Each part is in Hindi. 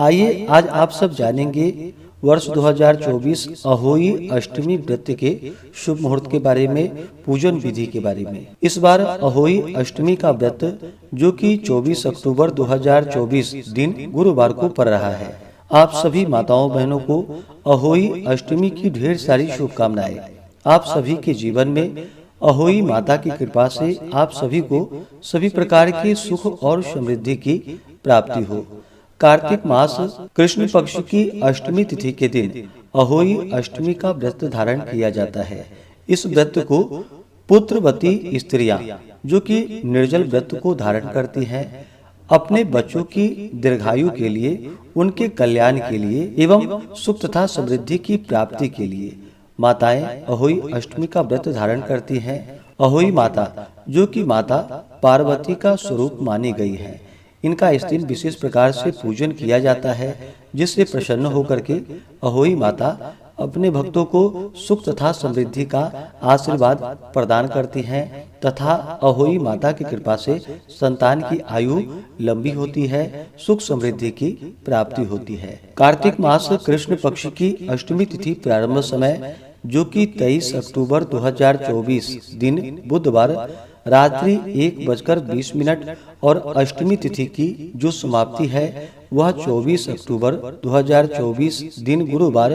आइए आज आप सब जानेंगे वर्ष 2024 अहोई अष्टमी व्रत के शुभ मुहूर्त के बारे में, पूजन विधि के बारे में। इस बार अहोई अष्टमी का व्रत जो कि 24 अक्टूबर 2024 दिन गुरुवार को पड़ रहा है। आप सभी माताओं बहनों को अहोई अष्टमी की ढेर सारी शुभकामनाएं। आप सभी के जीवन में अहोई माता की कृपा से आप सभी को सभी प्रकार के सुख और समृद्धि की प्राप्ति हो। कार्तिक मास कृष्ण पक्ष की अष्टमी तिथि के दिन अहोई अष्टमी का व्रत धारण किया जाता है। इस व्रत को पुत्रवती स्त्रियां जो कि निर्जल व्रत को धारण करती हैं, अपने बच्चों की दीर्घायु के लिए, उनके कल्याण के लिए एवं सुख तथा समृद्धि की प्राप्ति के लिए माताएं अहोई अष्टमी का व्रत धारण करती हैं। अहोई माता जो कि माता पार्वती का स्वरूप मानी गई है, इनका इस दिन विशेष प्रकार से पूजन किया जाता है, जिससे प्रसन्न होकर के अहोई माता अपने भक्तों को सुख तथा समृद्धि का आशीर्वाद प्रदान करती हैं तथा अहोई माता की कृपा से संतान की आयु लंबी होती है, सुख समृद्धि की प्राप्ति होती है। कार्तिक मास कृष्ण पक्ष की अष्टमी तिथि प्रारंभ समय जो कि 23 अक्टूबर 2024 दिन बुधवार रात्रि 1:20 और अष्टमी तिथि की जो समाप्ति है वह 24 अक्टूबर 2024 दिन गुरुवार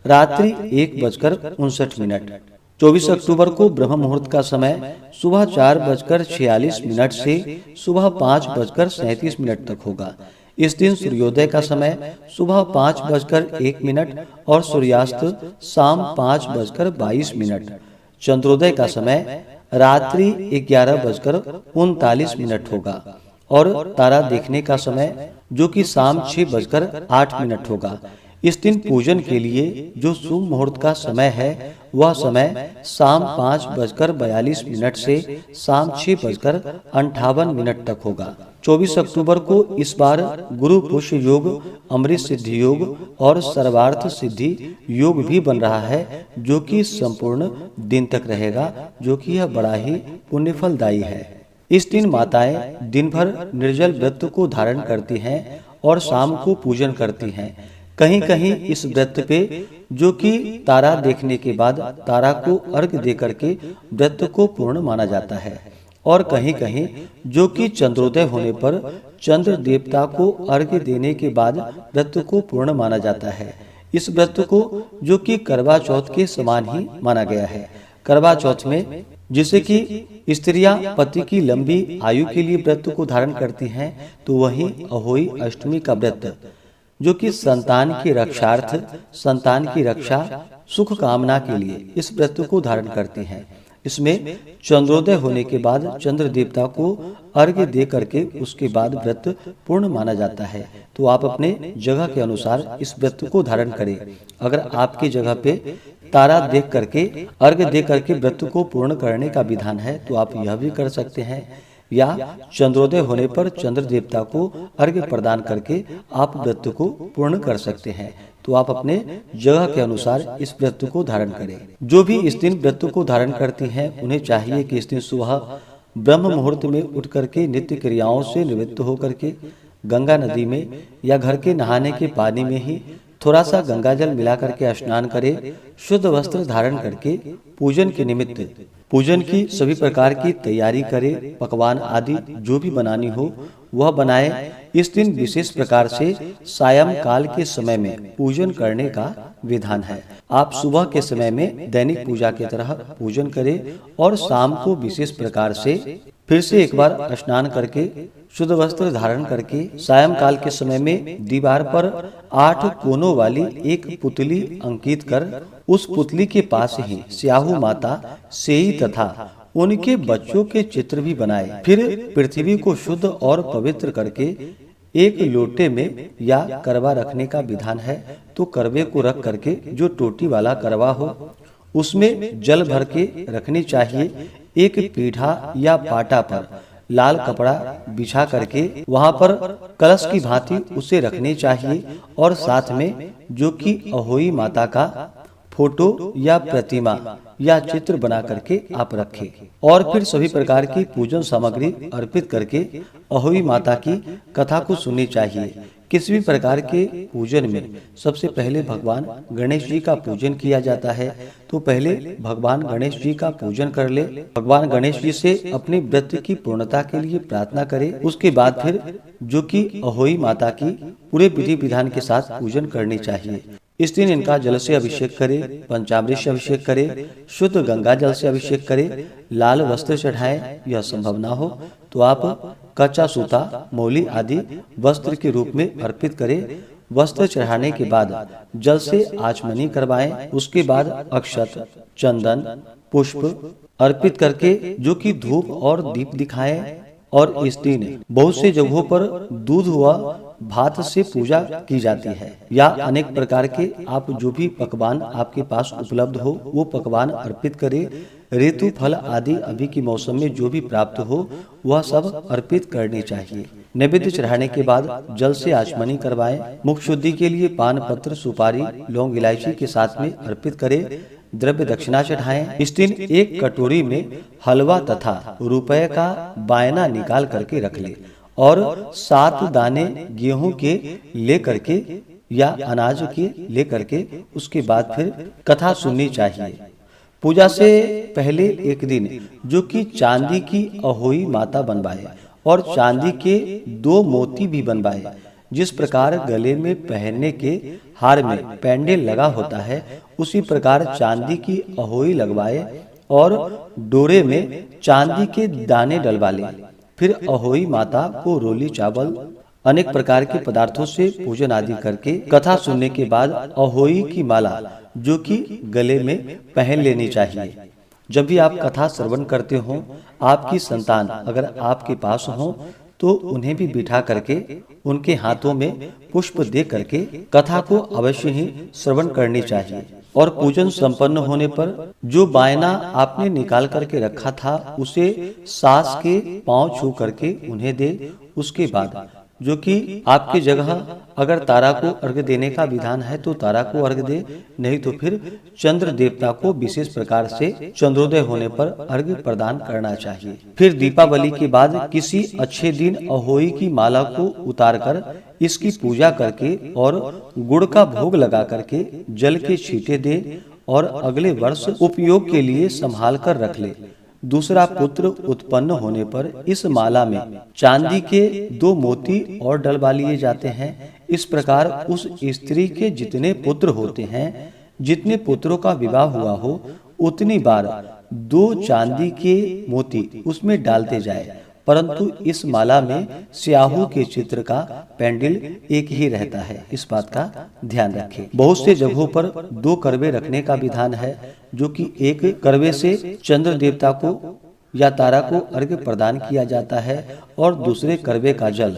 रात्रि 1:59। 24 अक्टूबर को ब्रह्म मुहूर्त का समय सुबह 4:46 से सुबह 5:37 तक होगा। इस दिन सूर्योदय का समय सुबह 5:01 और सूर्यास्त शाम 5:22। चंद्रोदय का समय रात्रि 11:39 होगा और तारा देखने का समय जो कि शाम 6:08 होगा। इस दिन पूजन के लिए जो शुभ मुहूर्त का समय है वह समय शाम 5:42 से शाम 6:58 तक होगा। 24 अक्टूबर को इस बार गुरु पुष्य योग, अमृत सिद्धि योग और सर्वार्थ सिद्धि योग भी बन रहा है, जो कि संपूर्ण दिन तक रहेगा, जो कि यह बड़ा ही पुण्यफलदायी है। इस दिन माताएं दिन भर निर्जल व्रत को धारण करती हैं और शाम को पूजन करती हैं। कहीं कहीं इस व्रत पे जो कि तारा देखने के बाद तारा को अर्घ दे करके व्रत को पूर्ण माना जाता है और कहीं कहीं जो कि चंद्रोदय होने पर चंद्र देवता को अर्घ देने के बाद व्रत को पूर्ण माना जाता है। इस व्रत को जो कि करवा चौथ के समान ही माना गया है। करवा चौथ में जिसे कि स्त्रियां पति की लंबी आयु के लिए व्रत को धारण करती हैं, तो वहीं अहोई अष्टमी का व्रत जो कि संतान की रक्षार्थ, संतान की रक्षा, सुख कामना के लिए इस व्रत को धारण करती हैं। इसमें चंद्रोदय होने के बाद चंद्र देवता को अर्घ्य दे करके उसके बाद व्रत पूर्ण माना जाता है। तो आप अपने जगह के अनुसार इस व्रत को धारण करें। अगर आपकी जगह पे तारा देख करके अर्घ्य दे करके व्रत को पूर्ण करने का विधान है तो आप यह भी कर सकते हैं, या चंद्रोदय होने पर चंद्र देवता को अर्घ्य प्रदान करके आप व्रत को पूर्ण कर सकते हैं। तो आप अपने जगह के अनुसार इस व्रत को धारण करें। जो भी इस दिन व्रत को धारण करती हैं उन्हें चाहिए कि इस दिन सुबह ब्रह्म मुहूर्त में उठ करके नित्य क्रियाओं से निवृत्त होकर के गंगा नदी में या घर के नहाने के पानी में ही थोड़ा सा गंगा जल मिला करके स्नान करे, शुद्ध वस्त्र धारण करके पूजन के निमित्त पूजन की सभी प्रकार की तैयारी करे, पकवान आदि जो भी बनानी हो वह बनाए। इस दिन विशेष प्रकार से सायं काल के समय में पूजन करने का विधान है। आप सुबह के समय में दैनिक पूजा की तरह पूजन करें और शाम को विशेष प्रकार से फिर से एक बार स्नान करके शुद्ध वस्त्र धारण करके सायं काल के समय में दीवार पर 8 कोनों वाली एक पुतली अंकित कर उस पुतली के पास ही स्याहू माता, सेई तथा उनके बच्चों के चित्र भी बनाए। फिर पृथ्वी को शुद्ध और पवित्र करके एक लोटे में या करवा रखने का विधान है। तो करवे को रख करके जो टोटी वाला करवा हो उसमें जल भर के रखनी चाहिए। एक पीढ़ा या पाटा पर लाल कपड़ा बिछा करके वहां पर कलश की भांति उसे रखनी चाहिए और साथ में जो कि अहोई माता का फोटो या प्रतिमा या चित्र बना करके आप रखें और फिर सभी प्रकार की पूजन सामग्री अर्पित करके अहोई माता की कथा को सुननी चाहिए। किसी भी प्रकार के पूजन में सबसे पहले भगवान गणेश जी का पूजन किया जाता है। तो पहले भगवान गणेश जी का पूजन कर ले, भगवान गणेश जी से अपने व्रत की पूर्णता के लिए प्रार्थना करे। उसके बाद फिर जो कि अहोई माता की पूरे विधि विधान के साथ पूजन करनी चाहिए। इस दिन इनका जल से अभिषेक करे, पंचामृत से अभिषेक करे, शुद्ध गंगा जल से अभिषेक करे, लाल वस्त्र चढ़ाएं। यह संभव ना हो तो आप कच्चा सूता, मौली आदि वस्त्र के रूप में अर्पित करें। वस्त्र चढ़ाने के बाद जल से आचमनी करवाएं। उसके बाद अक्षत, चंदन, पुष्प अर्पित करके जो कि धूप और दीप दिखाएं। और इस दिन बहुत से जगहों पर दूध व भात से पूजा की जाती है, या अनेक प्रकार के आप जो भी पकवान आपके पास उपलब्ध हो वो पकवान अर्पित करें। ऋतु फल आदि अभी के मौसम में जो भी प्राप्त हो वह सब अर्पित करनी चाहिए। नैवेद्य चढ़ाने के बाद जल से आचमनी करवाएं। मुख शुद्धि के लिए पान पत्र, सुपारी, लौंग, इलायची के साथ में अर्पित करें। द्रव्य दक्षिणा चढ़ाएं। इस दिन एक कटोरी में हलवा तथा रुपए का बायना निकाल करके रख ले और 7 दाने गेहूं के ले करके या अनाज के ले करके उसके बाद फिर कथा सुननी चाहिए। पूजा से पहले एक दिन जो कि चांदी की अहोई माता बनवाए और चांदी के 2 मोती भी बनवाए। जिस प्रकार गले में पहनने के हार में पेंडेल लगा होता है उसी प्रकार चांदी की अहोई लगवाए और डोरे में चांदी के दाने डलवा ले। फिर अहोई माता को रोली चावल अनेक प्रकार के पदार्थों से पूजन आदि करके कथा सुनने के बाद अहोई की माला जो कि गले में पहन लेनी चाहिए। जब भी आप कथा श्रवण करते हो, आपकी संतान अगर आपके पास हो तो उन्हें भी बिठा करके उनके हाथों में पुष्प दे करके कथा को अवश्य ही श्रवण करनी चाहिए। और पूजन संपन्न होने पर जो बायना आपने निकाल करके रखा था उसे सास के पांव छू करके उन्हें दे। उसके बाद जो कि आपकी जगह अगर तारा को अर्घ्य देने का विधान है तो तारा को अर्घ्य दे, नहीं तो फिर चंद्र देवता को विशेष प्रकार से चंद्रोदय होने पर अर्घ्य प्रदान करना चाहिए। फिर दीपावली के बाद किसी अच्छे दिन अहोई की माला को उतारकर इसकी पूजा करके और गुड़ का भोग लगा करके जल के छींटे दे और अगले वर्ष उपयोग के लिए संभाल कर रख ले। दूसरा पुत्र उत्पन्न होने पर इस माला में चांदी के 2 मोती और डलवा लिए जाते हैं। इस प्रकार उस स्त्री के जितने पुत्र होते हैं, जितने पुत्रों का विवाह हुआ हो, उतनी बार 2 चांदी के मोती उसमें डालते जाए। परंतु इस माला में स्याहू के चित्र का पेंडिल एक ही रहता है, इस बात का ध्यान रखें। बहुत से जगहों पर 2 करवे रखने का विधान है, जो कि एक करवे से चंद्र देवता को या तारा को अर्घ्य प्रदान किया जाता है और दूसरे करवे का जल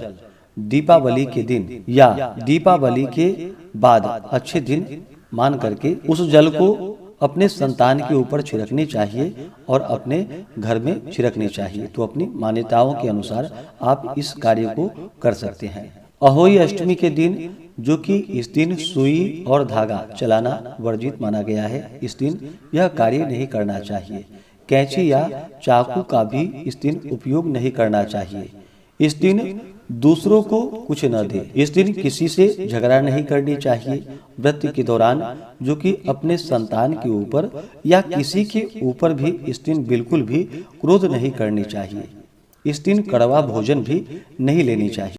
दीपावली के दिन या दीपावली के बाद अच्छे दिन मान करके उस जल को अपने संतान के ऊपर छिड़कनी चाहिए और अपने घर में छिड़कनी चाहिए। तो अपनी मान्यताओं के अनुसार आप इस कार्य को कर सकते हैं। अहोई अष्टमी के दिन जो कि इस दिन सुई और धागा चलाना वर्जित माना गया है, इस दिन यह कार्य नहीं करना चाहिए। कैंची या चाकू का भी इस दिन उपयोग नहीं करना चाहिए। इस दिन दूसरों को कुछ न दे। इस दिन किसी से झगड़ा नहीं करनी चाहिए। व्रत के दौरान जो कि अपने संतान के ऊपर या किसी के ऊपर भी इस दिन बिल्कुल भी क्रोध नहीं करनी चाहिए। इस दिन कड़वा भोजन भी नहीं लेनी चाहिए।